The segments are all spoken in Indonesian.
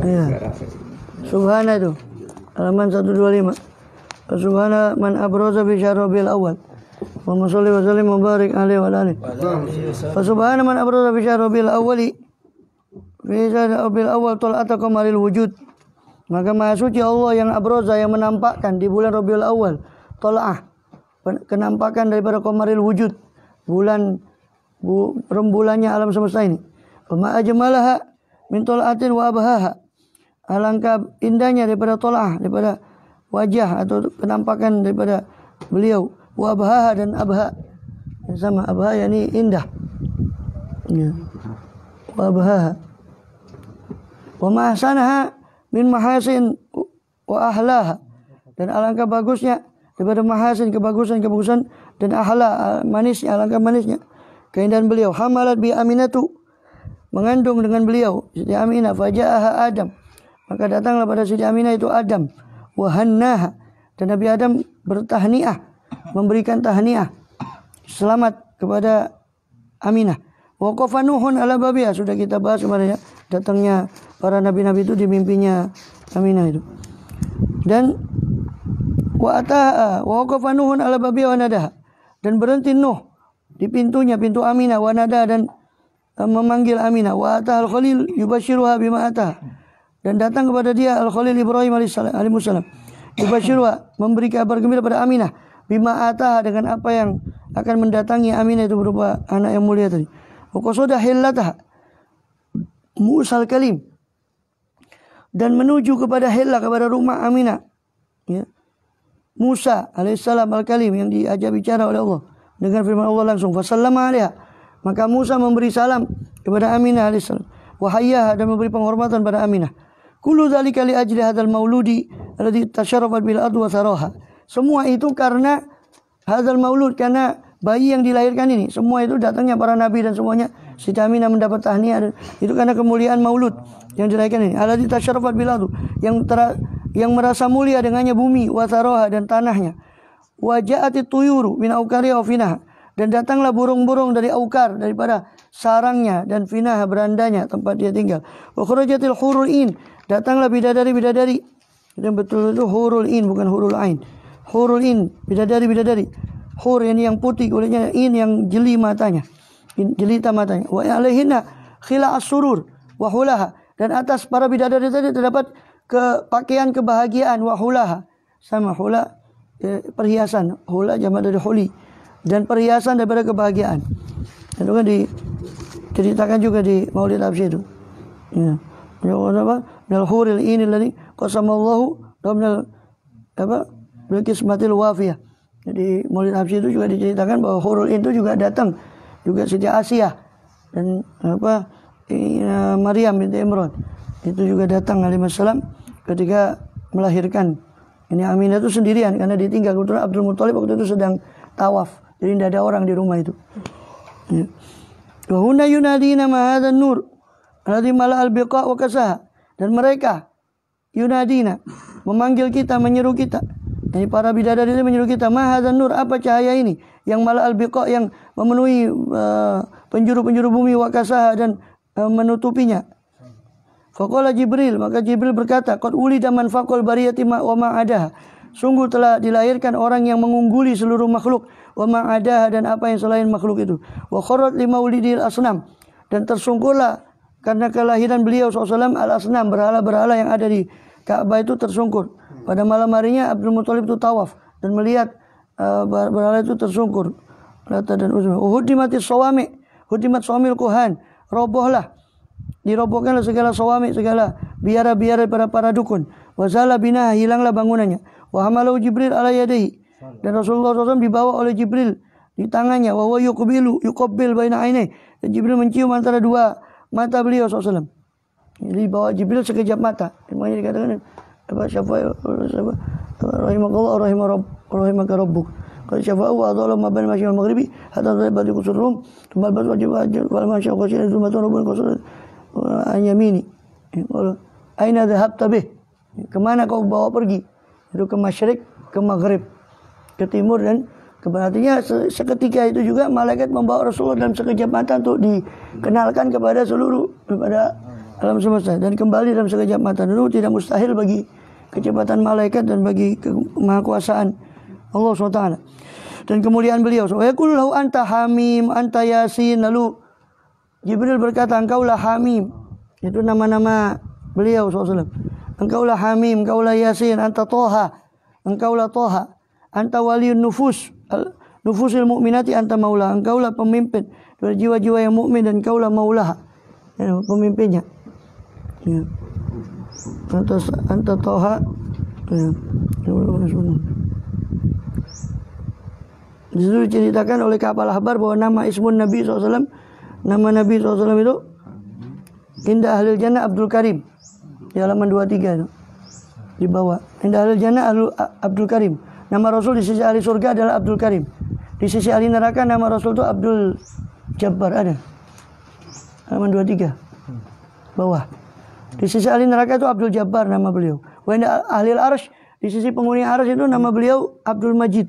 Iya. Subhana itu halaman 125. Subhana man abroza bi syarabil awal. Wa sholli wa sallim wa barik alaihi wa alihi. Fa subhana man abroza bi syarabil awali. Bi syarabil awal tal'ata qamaril wujud. Maka maha suci Allah yang abroza, yang menampakkan di bulan Rabiul Awal tal'ah, kenampakan daripada qamaril wujud, rembulannya alam semesta ini. Wa ma ajmalaha min tal'atin wa abhaha. Alangkah indahnya daripada tal'ah, daripada wajah atau kenampakan daripada beliau. Wa abhaha dan abha. Sama abha yakni indah. Ya. Wa abhaha. Wa ma ahsanaha min mahasin wa ahlaha, dan alangkah bagusnya daripada mahasin, kebagusan dan ahla, manisnya, alangkah manisnya keindahan beliau. Hamalat bi Aminatu, mengandung dengan beliau Siti Aminah. Faja'aha Adam, maka datanglah pada Siti Aminah itu Adam. Wa hannaha, dan Nabi Adam bertahniah, memberikan tahniah selamat kepada Aminah. Wa qafa Nuhun ala babiha, sudah kita bahas kemarin ya, datangnya para nabi-nabi itu di mimpinya Aminah itu. Dan wa ataha wa qafa Nuhun ala babiha wa nadaha, dan berhenti Nuh di pintunya, pintu Aminah, wa nada, dan memanggil Aminah. Wa atahal Khalil yubashiruha bima ataha, dan datang kepada dia Al-Khalil Ibrahim alaihissalam, yubashiruha, memberi kabar gembira pada Aminah, bima ataha, dengan apa yang akan mendatangi Aminah itu berupa anak yang mulia tadi. Wa qasada hillataha Musal Kalim, dan menuju kepada Hilla, kepada rumah Aminah ya. Musa alaihissalam Al-Kalim, yang diajak bicara oleh Allah dengan firman Allah langsung. Fasallama alaiha, maka Musa memberi salam kepada Aminah alaihissalam. Wa hayyaha, dan memberi penghormatan pada Aminah. Kullu dzalika li ajli hadzal mauludi alladhi tasharrafat bil ardi wa saraha. Semua itu karena hadzal maulud, karena bayi yang dilahirkan ini. Semua itu datangnya para nabi dan semuanya Siti Aminah mendapat tahniah, itu karena kemuliaan maulud yang dilahirkan ini. Alladzi tasharrafat bil ardi, yang merasa mulia dengannya bumi, wa saraha, dan tanahnya. Wa ja'atit tuyuru min aukari wa finaha, dan datanglah burung-burung dari aukar, daripada sarangnya, dan finaha, berandanya, tempat dia tinggal. Wa kharajatil hurul in, datanglah bidadari-bidadari. Yang betul itu hurul in, bukan hurul ain. Hurul in, bidadari-bidadari. Hur yang putih kulitnya, in yang jeli matanya, jelita matanya. Wa alaihinna khila as-surur wa hulaha, dan atas para bidadari tadi terdapat pakaian kebahagiaan, wa hulaha, sama hula perhiasan, hula jamak dari huli, dan perhiasan daripada kebahagiaan. Itu kan diceritakan juga di Maulid Habsyi itu. Ya. Apa? Minal huril ini lagi qasamallahu minal apa? Bil qismatil wafiyah. Jadi Maulid Habsyi itu juga diceritakan bahwa hurul in itu juga datang, juga Siti Asiyah dan apa Maryam binti Imran itu juga datang alaihissalam ketika melahirkan. Ini Aminah itu sendirian karena ditinggal, kebetulan Abdul Muthalib waktu itu sedang tawaf, jadi tidak ada orang di rumah itu. Wa huna yunadina ma hadzan nur alladzi mala al-biqa wa kasaha, dan mereka yunadina, memanggil kita, menyeru kita. Jadi para bidadari itu menyeru kita, ma hadzan nur, apa cahaya ini yang mala al-biqa, yang memenuhi penjuru-penjuru bumi, wa kasaha, dan menutupinya. Faqala Jibril, maka Jibril berkata, qad ulida man faqal bariyati wa ma adaha, sungguh telah dilahirkan orang yang mengungguli seluruh makhluk, wa ma adaha, dan apa yang selain makhluk itu. Wa kharat limaulidil asnam, dan tersungkurlah karena kelahiran beliau SAW al-asnam, berhala-berhala yang ada di Ka'bah itu tersungkur. Pada malam harinya Abdul Muthalib itu tawaf dan melihat berhala itu tersungkur. Lata dan Uzma. Hudimatis sawami, hudimat sawamil kuhan, robohlah, dirobohkanlah segala sawami, segala biara-biara pada para dukun. Wazala bina, hilanglah bangunannya. Wa hamalahu Jibril ala yadayhi, dan Rasulullah SAW dibawa oleh Jibril di tangannya. Wa huwa yuqabbil baina ainai, dan Jibril mencium antara dua mata beliau SAW. Jadi bawa Jibril sekejap mata. Makanya dikatakan apa syafa'i rahimakallah rahimaka rabbuk. Qad syafa'u wa adalla ma baina masyriqi wal maghribi hatta badi qusurum tumal bad wajib wal masyriq qasin tumatun rabbul qasur an yamini. Aina dhahabta bih? Kemana kau bawa pergi? Itu ke masyriq, ke maghrib, ke timur dan ke barat. Artinya seketika itu juga malaikat membawa Rasulullah dalam sekejap mata untuk dikenalkan kepada seluruh, kepada alam semesta dan kembali dalam sekejap mata. Dulu tidak mustahil bagi kecepatan malaikat dan bagi kemahakuasaan Allah SWT dan kemuliaan beliau. Wa yaqulu lahu anta Hamim, anta Yasin. Lalu Jibril berkata, engkaulah Hamim. Itu nama-nama beliau SAW. Engkaulah Hamim, engkaulah Yasin, anta Toha, engkaulah Toha, anta waliyun nufus, nufusil mu'minati anta maula. Engkaulah pemimpin dari jiwa-jiwa yang mukmin dan engkaulah maulaha, ya, pemimpinnya. Ya. Anta Toha, ya. Di situ diceritakan oleh kapal habar bahwa nama ismun Nabi SAW, nama Nabi SAW itu Indah Ahlil Jannah Abdul Karim. Di halaman 23 itu di bawah. Indah Ahlil Jannah Abdul Karim. Nama Rasul di sisi ahli surga adalah Abdul Karim. Di sisi ahli neraka nama Rasul itu Abdul Jabbar. Ada halaman 23 bawah. Di sisi ahli neraka itu Abdul Jabbar nama beliau. Wa inda ahlil arsy, di sisi penghuni arsy itu nama beliau Abdul Majid.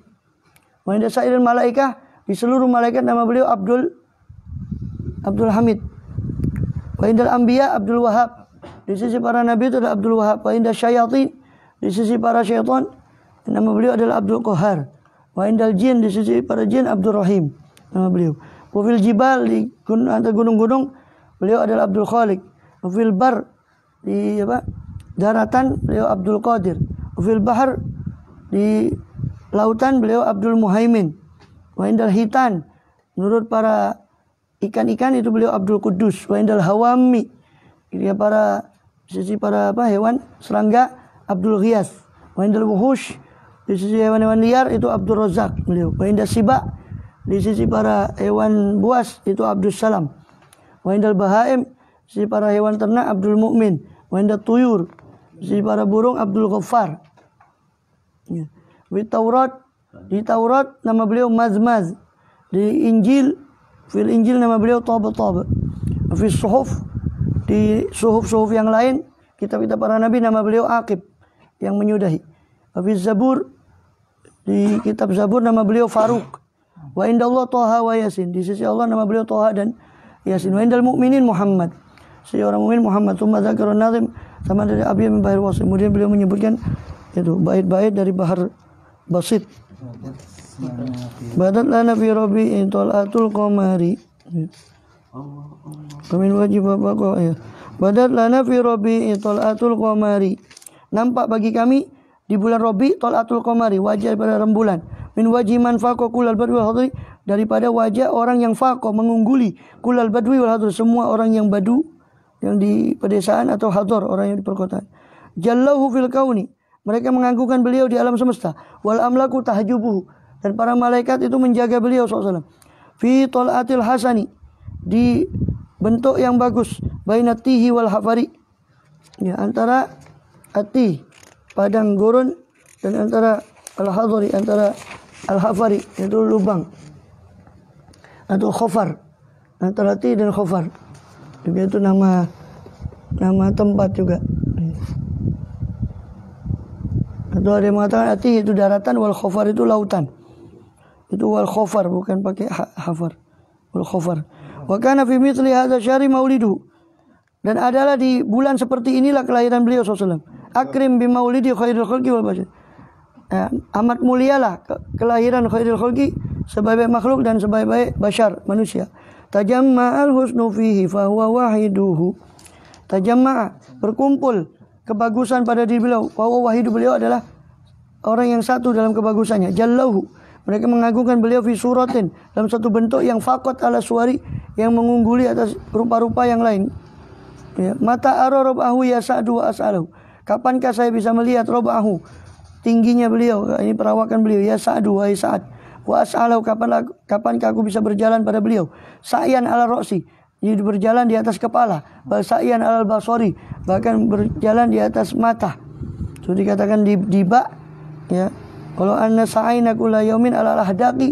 Wa inda sairil malaikah, di seluruh malaikat nama beliau Abdul Hamid. Wa indal anbiya Abdul Wahab, di sisi para nabi itu adalah Abdul Wahab. Wa inda syayatin, di sisi para syaitan nama beliau adalah Abdul Qahar. Wa indal jin, di sisi para jin Abdul Rahim nama beliau. Wa fil jibal, di antara gunung-gunung beliau adalah Abdul Khaliq. Wa fil bar, di daratan beliau Abdul Qadir. Wa fil bahar, di lautan beliau Abdul Muhaimin. Wa indal hitan, menurut para ikan-ikan itu beliau Abdul Quddus. Wa indal hawami, dia para sisi para hewan serangga Abdul Ghiyas. Wa indal wuhush, di sisi hewan-hewan liar itu Abdul Razak beliau. Wa indal siba, di sisi para hewan buas itu Abdul Salam. Wa indal bahaim, di sisi para hewan ternak Abdul Mukmin. Wa indal tuyur, di sisi para burung Abdul Ghaffar. Ya. Di Taurat nama beliau Mazmaz. Di Injil, fil Injil nama beliau Taba. Fi suhuf, di suhuf-suhuf yang lain kitab-kitab para nabi nama beliau Aqib, yang menyudahi. Fi Zabur, di kitab Zabur nama beliau Faruq. Wa indallah Toha wa Yasin, di sisi Allah nama beliau Toha dan Yasin. Wa indal mu'minin Muhammad, si orang mukmin Muhammad. Tsumma dzakara nazim, sama dari Abi min Bahar Wasim. Kemudian beliau menyebutkan itu bait-bait dari Bahar Basit. Badat lana fi rabi'in tal'atul qamari. Kamin wajib bapak ya. Badat lana fi rabi'in tal'atul qamari. Nampak bagi kami di bulan Rabi' tal'atul qamari, wajah pada rembulan. Min wajhi man faqa kulal badwi wal hadri, daripada wajah orang yang faqa, mengungguli kulal badwi wal hadri, semua orang yang badu, yang di pedesaan atau hadar, orang yang di perkotaan. Jallahu fil kauni, mereka menganggungkan beliau di alam semesta. Wal amlaku tahjubuhu, dan para malaikat itu menjaga beliau SAW. Fi tol'atil hasani, di bentuk yang bagus. Bainatihi wal hafari, ya, antara ati padang gurun dan antara al-hadari, antara al-hafari, itu lubang atau khofar, antara ati dan khofar juga itu nama tempat juga. Atau ada yang mengatakan ati itu daratan, wal khofar itu lautan. Itu wal khofar, bukan pakai hafar. Wal khofar. Wa kana fi mithli hadza syahri maulidu, dan adalah di bulan seperti inilah kelahiran beliau SAW. Akrim bi maulidi khairul khalqi wal bashar. Amat mulialah kelahiran khairul khalqi, sebaik-baik makhluk dan sebaik-baik bashar, manusia. Tajamma'al husnu fihi fa huwa wahiduhu. Tajamma'a, berkumpul kebagusan pada diri beliau. Wa huwa wahidu, beliau adalah orang yang satu dalam kebagusannya. Jallahu, mereka mengagungkan beliau fi suratin, dalam satu bentuk yang faqat ala suwari, yang mengungguli atas rupa-rupa yang lain. Ya, mata ara rabahu ya sa'du wa as'alahu. Kapankah saya bisa melihat rabahu, tingginya beliau, ini perawakan beliau, ya sa'du wa sa'ad. Wa as'alahu, kapankah aku bisa berjalan pada beliau. Sa'yan ala ra'si, jadi berjalan di atas kepala. Sa'yan ala basari, bahkan berjalan di atas mata. Itu dikatakan di bak, ya. Kalau anna sa'aina kulla yaumin ala al-ahdaqi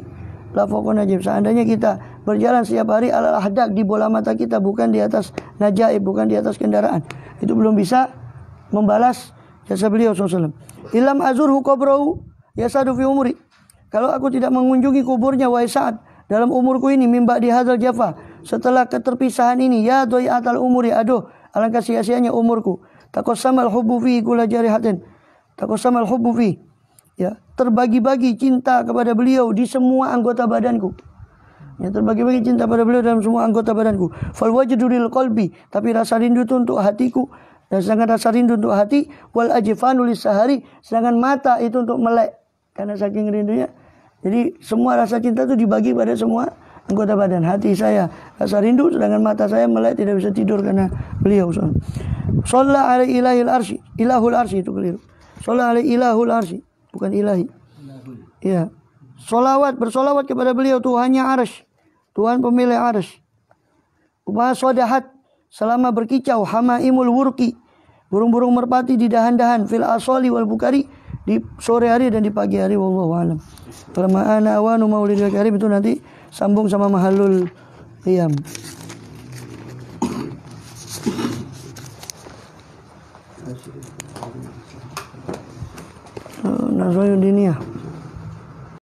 la fawqa najib. Seandainya kita berjalan setiap hari ala al-ahdaq, di bola mata kita, bukan di atas najaib, bukan di atas kendaraan, itu belum bisa membalas jasa beliau SAW. Ilam azurhu qabrahu yasadu fi umri. Kalau aku tidak mengunjungi kuburnya wahai Sa'ad dalam umurku ini, mimba di hadzal jafa, setelah keterpisahan ini, ya doi atal umuri, aduh alangkah sia-sianya umurku. Taqassamal hubbu fi kulla jarihatin. Taqassamal hubbu fi. Ya, terbagi-bagi cinta kepada beliau di semua anggota badanku. Ya, terbagi-bagi cinta pada beliau dalam semua anggota badanku. Fal wajdu lil qalbi, tapi rasa rindu itu untuk hatiku. Dan sedangkan rasa rindu untuk hati, wal ajfanu lis sahari, sedangkan mata itu untuk melek karena saking rindunya. Jadi semua rasa cinta itu dibagi pada semua anggota badan. Hati saya rasa rindu, sedangkan mata saya melek tidak bisa tidur karena beliau. Shalla alaihi ilahil arsy, ilahul arsy itu keliru. Shalla alaihi ilahul arsy, bukan ilahi. Ya. Bersolawat kepada beliau Tuhannya arsy. Tuhan pemilik arsy. Wa sodahat, selama berkicau hamaimul wurqi, burung-burung merpati di dahan-dahan fil asoli wal bukari, di sore hari dan di pagi hari. Wallahu a'lam. Kalau ma'ana awanu maulidil karim itu nanti sambung sama mahalul qiyam. Nazarudiniyah.